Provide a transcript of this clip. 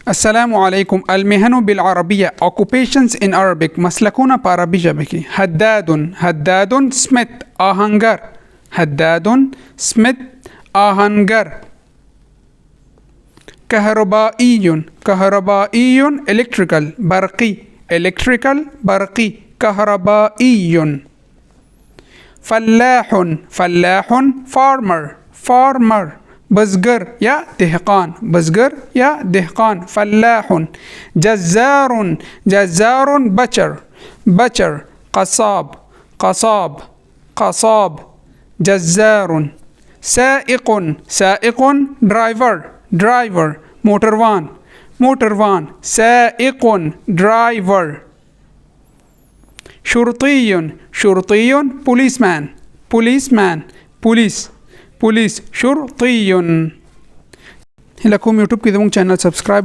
السلام عليكم. المهن بالعربية occupations in Arabic مسلكون بعربي جبكي. هداد هداد سميث آهنگر هداد سميث آهنگر. كهربائي كهربائي electrical برقي electrical برقي كهربائي. فلاح فلاح farmer farmer بزگر یا دهقان بزگر یا دهقان فلاح. جزار جزار بچر بچر قصاب قصاب قصاب جزار. سائق سائق driver driver موتروان موتروان سائق driver. شرطي شرطي policeman policeman police police شرطي. لكم यूट्यूब की channel subscribe